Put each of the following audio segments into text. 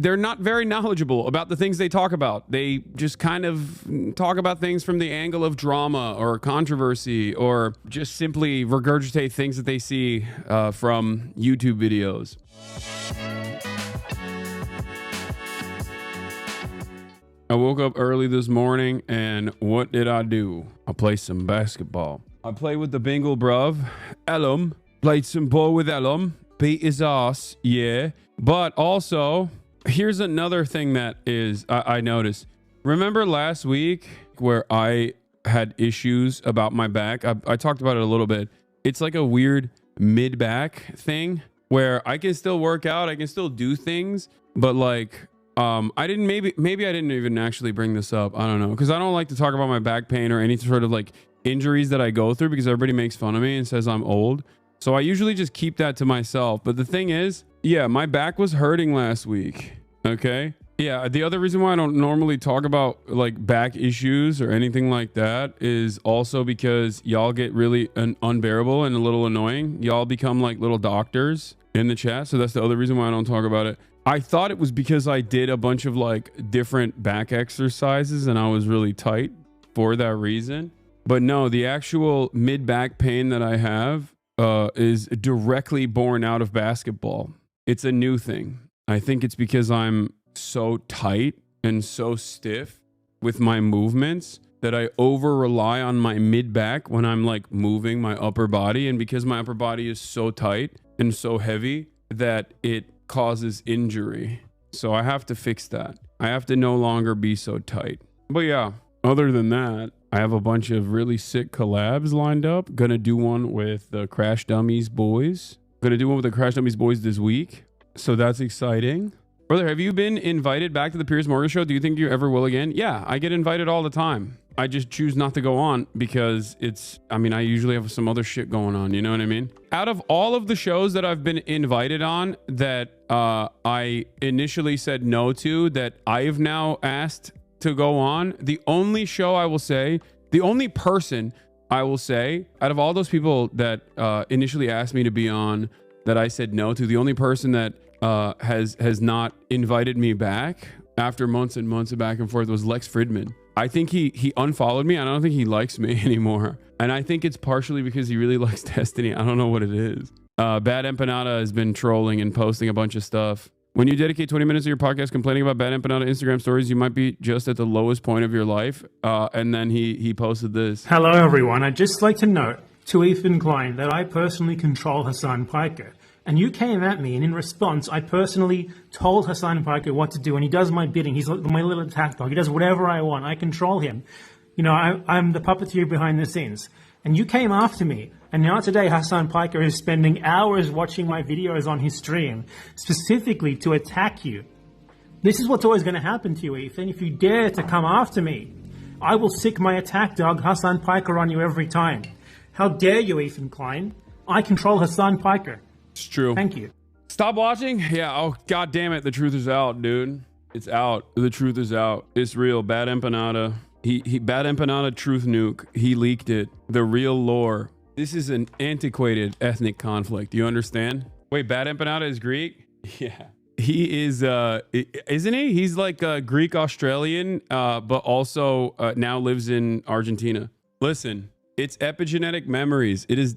they're not very knowledgeable about the things they talk about. They just kind of talk about things from the angle of drama or controversy, or just simply regurgitate things that they see from YouTube videos. I woke up early this morning, and what did I do? I played some basketball. I played with the Bengal bruv, Ellum. Played some ball with Ellum. Beat his ass, yeah. But also, here's another thing that is I noticed. Remember last week where I had issues about my back? I talked about it a little bit. It's like a weird mid-back thing where I can still work out, I can still do things, but like maybe I didn't even actually bring this up. I don't know, because I don't like to talk about my back pain or any sort of like injuries that I go through, because everybody makes fun of me and says I'm old. So I usually just keep that to myself. But the thing is, yeah, my back was hurting last week. Okay. Yeah. The other reason why I don't normally talk about like back issues or anything like that is also because y'all get really unbearable and a little annoying. Y'all become like little doctors in the chat. So that's the other reason why I don't talk about it. I thought it was because I did a bunch of like different back exercises and I was really tight for that reason. But no, the actual mid-back pain that I have is directly born out of basketball. It's a new thing. I think it's because I'm so tight and so stiff with my movements that I over rely on my mid-back when I'm like moving my upper body. And because my upper body is so tight and so heavy that it causes injury. So I have to fix that. I have to no longer be so tight. But yeah, other than that, I have a bunch of really sick collabs lined up. Gonna do one with the Crash Dummies boys. Gonna do one with the Crash Dummies boys this week. So that's exciting. Brother, have you been invited back to the Piers Morgan show? Do you think you ever will again? Yeah, I get invited all the time. I just choose not to go on because I usually have some other shit going on. You know what I mean? Out of all of the shows that I've been invited on that I initially said no to, that I've now asked to go on, the only show I will say, the only person I will say, out of all those people that initially asked me to be on that I said no to, the only person that has not invited me back after months and months of back and forth was Lex Fridman. I think he unfollowed me. I don't think he likes me anymore. And I think it's partially because he really likes Destiny. I don't know what it is. Bad Empanada has been trolling and posting a bunch of stuff. When you dedicate 20 minutes of your podcast complaining about Bad Empanada Instagram stories, you might be just at the lowest point of your life. And then he posted this. Hello, everyone. I'd just like to note to Ethan Klein that I personally control Hasan Piker. And you came at me, and in response, I personally told Hasan Piker what to do, and he does my bidding. He's like my little attack dog. He does whatever I want. I control him. You know, I'm the puppeteer behind the scenes. And you came after me. And now today, Hasan Piker is spending hours watching my videos on his stream, specifically to attack you. This is what's always going to happen to you, Ethan. If you dare to come after me, I will sick my attack dog, Hasan Piker, on you every time. How dare you, Ethan Klein? I control Hasan Piker. It's true. Thank you. Stop watching? Yeah. Oh, God damn it. The truth is out, dude. It's out. The truth is out. It's real. Bad Empanada. Bad Empanada truth nuke. He leaked it. The real lore. This is an antiquated ethnic conflict. You understand? Wait, Bad Empanada is Greek? Yeah. He is, isn't he? He's like Greek Australian, but also now lives in Argentina. Listen. It's epigenetic memories. It is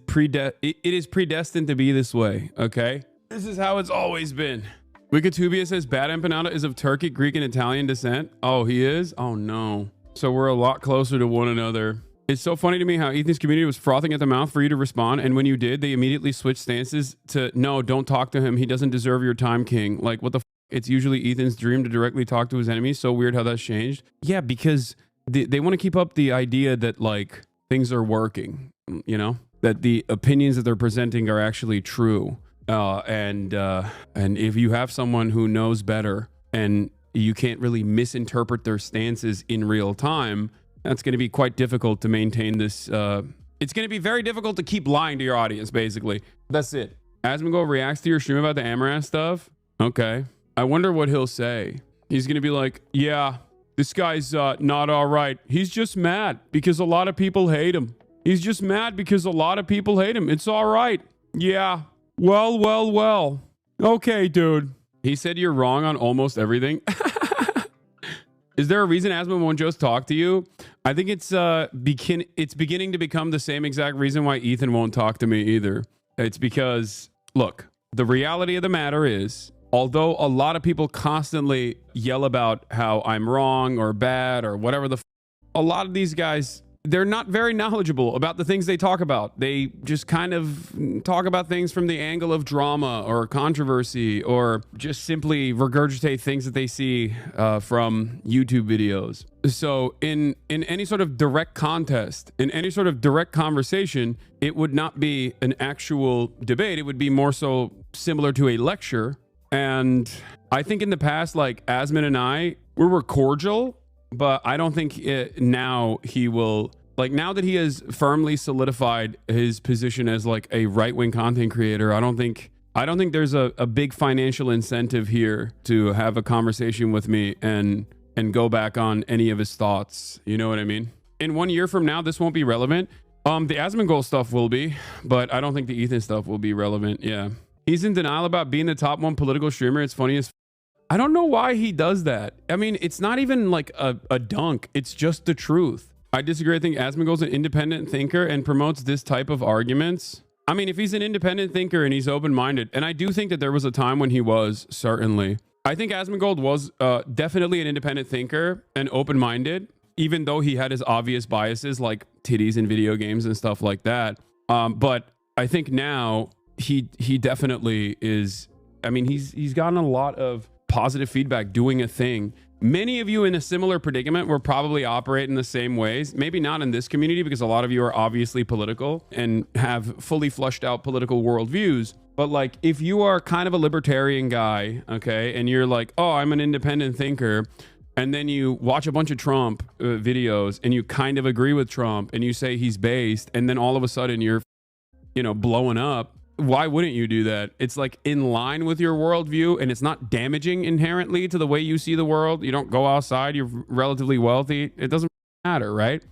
predestined to be this way, okay? This is how it's always been. Wikitubia says Bad Empanada is of Turkic, Greek, and Italian descent. Oh, he is? Oh, no. So we're a lot closer to one another. It's so funny to me how Ethan's community was frothing at the mouth for you to respond, and when you did, they immediately switched stances to, no, don't talk to him. He doesn't deserve your time, King. Like, what the f***? It's usually Ethan's dream to directly talk to his enemies. So weird how that's changed. Yeah, because they want to keep up the idea that, like, things are working, you know, that the opinions that they're presenting are actually true. And if you have someone who knows better and you can't really misinterpret their stances in real time, that's going to be quite difficult to maintain this. It's going to be very difficult to keep lying to your audience, basically. That's it. Asmongold reacts to your stream about the Amaranth stuff. Okay. I wonder what he'll say. He's going to be like, yeah, this guy's not all right. He's just mad because a lot of people hate him. He's just mad because a lot of people hate him. It's all right. Yeah. Well. Okay, dude. He said you're wrong on almost everything. Is there a reason Asmon won't just talk to you? I think it's beginning to become the same exact reason why Ethan won't talk to me either. It's because, look, the reality of the matter is, although a lot of people constantly yell about how I'm wrong or bad or whatever a lot of these guys, they're not very knowledgeable about the things they talk about. They just kind of talk about things from the angle of drama or controversy, or just simply regurgitate things that they see from YouTube videos. So in any sort of direct contest, in any sort of direct conversation, it would not be an actual debate. It would be more so similar to a lecture. And I think in the past, like Asmon and I, we were cordial, but I don't think now he will, like, now that he has firmly solidified his position as like a right-wing content creator, I don't think there's a big financial incentive here to have a conversation with me and go back on any of his thoughts. You know what I mean? In 1 year from now, this won't be relevant. The Asmongold stuff will be, but I don't think the Ethan stuff will be relevant. Yeah. He's in denial about being the top 1 political streamer. It's funny as I don't know why he does that. I mean, it's not even like a dunk. It's just the truth. I disagree. I think Asmongold's an independent thinker and promotes this type of arguments. I mean, if he's an independent thinker and he's open-minded, and I do think that there was a time when he was, certainly. I think Asmongold was definitely an independent thinker and open-minded, even though he had his obvious biases like titties in video games and stuff like that. But I think now he definitely is. I mean, he's gotten a lot of positive feedback doing a thing. Many of you in a similar predicament will probably operate in the same ways. Maybe not in this community because a lot of you are obviously political and have fully flushed out political worldviews. But like, if you are kind of a libertarian guy, okay, and you're like, oh, I'm an independent thinker, and then you watch a bunch of Trump videos and you kind of agree with Trump and you say he's based, and then all of a sudden you're, blowing up. Why wouldn't you do that? It's like in line with your worldview, and it's not damaging inherently to the way you see the world. You don't go outside, you're relatively wealthy. It doesn't matter, right?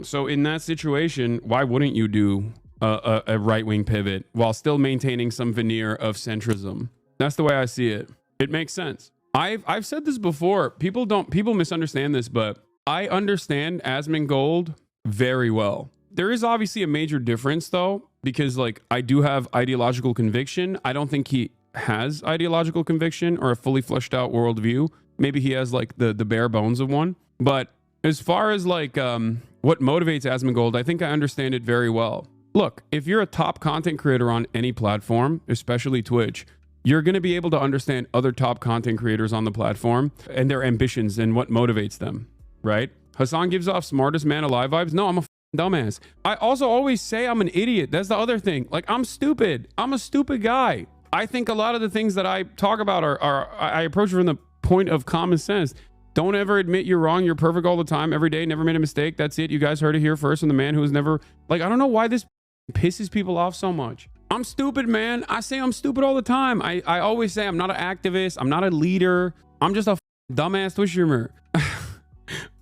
So in that situation, why wouldn't you do a right-wing pivot while still maintaining some veneer of centrism? That's the way I see it. It makes sense. I've said this before. People misunderstand this, but I understand Asmongold very well. There is obviously a major difference though, because like I do have ideological conviction. I don't think he has ideological conviction or a fully fleshed out worldview. Maybe he has like the bare bones of one. But as far as like what motivates Asmongold, I think I understand it very well. Look, if you're a top content creator on any platform, especially Twitch, you're going to be able to understand other top content creators on the platform and their ambitions and what motivates them, right? Hasan gives off smartest man alive vibes. No, I'm a dumbass. I also always say I'm an idiot. That's the other thing. Like, I'm stupid. I'm a stupid guy. I think a lot of the things that I talk about I approach from the point of common sense. Don't ever admit you're wrong. You're perfect all the time, every day. Never made a mistake. That's it. You guys heard it here first from the man who's never, like, I don't know why this pisses people off so much. I'm stupid, man. I say I'm stupid all the time. I always say I'm not an activist. I'm not a leader. I'm just a dumbass Twitch streamer.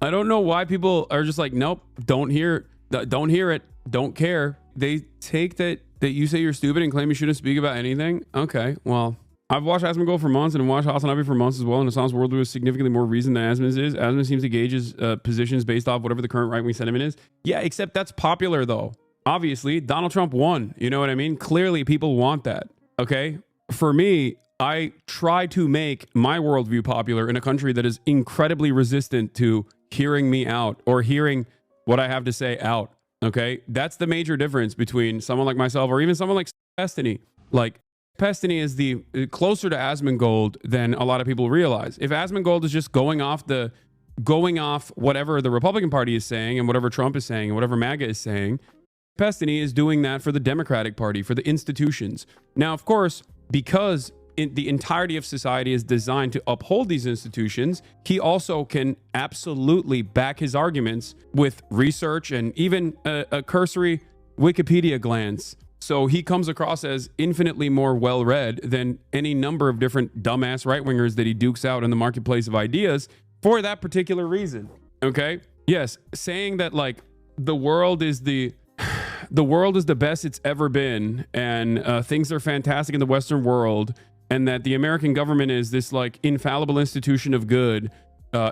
I don't know why people are just like, nope, don't hear it. Don't care. They take that you say you're stupid and claim you shouldn't speak about anything. Okay, well, I've watched Asmongold for months and watched HasanAbi for months as well, and Hasan's worldview is significantly more reasoned than Asmon's is. Asmon seems to gauge his positions based off whatever the current right-wing sentiment is. Yeah, except that's popular though. Obviously, Donald Trump won. You know what I mean? Clearly, people want that. Okay? For me, I try to make my worldview popular in a country that is incredibly resistant to hearing me out or hearing what I have to say out. Okay? That's the major difference between someone like myself or even someone like Pestany. Like, Pestany is the closer to Asmongold than a lot of people realize. If Asmongold is just going off whatever the Republican Party is saying and whatever Trump is saying and whatever MAGA is saying, Pestany is doing that for the Democratic Party, for the institutions. Now, of course, because the entirety of society is designed to uphold these institutions, he also can absolutely back his arguments with research and even a cursory Wikipedia glance. So he comes across as infinitely more well-read than any number of different dumbass right-wingers that he dukes out in the marketplace of ideas for that particular reason. Okay? Yes, saying that like the world is the best it's ever been and things are fantastic in the Western world and that the American government is this like infallible institution of good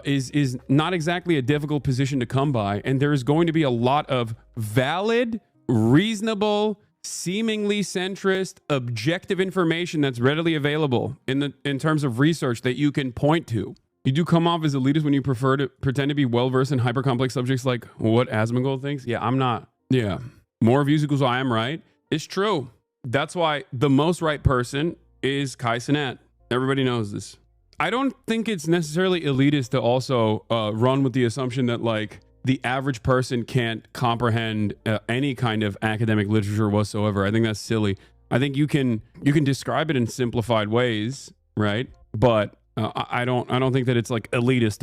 is not exactly a difficult position to come by. And there's going to be a lot of valid, reasonable, seemingly centrist, objective information that's readily available in terms of research that you can point to. You do come off as elitist when you prefer to pretend to be well-versed in hyper-complex subjects like what Asmongold thinks. Yeah, I'm not. Yeah. More views equals I am right. It's true. That's why the most right person is Kai Cenat. Everybody knows this. I don't think it's necessarily elitist to also run with the assumption that like the average person can't comprehend any kind of academic literature whatsoever. I think that's silly. I think you can describe it in simplified ways, right? But I don't think that it's like elitist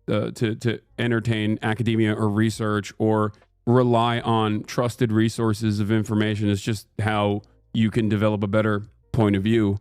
to entertain academia or research or rely on trusted resources of information. It's just how you can develop a better point of view.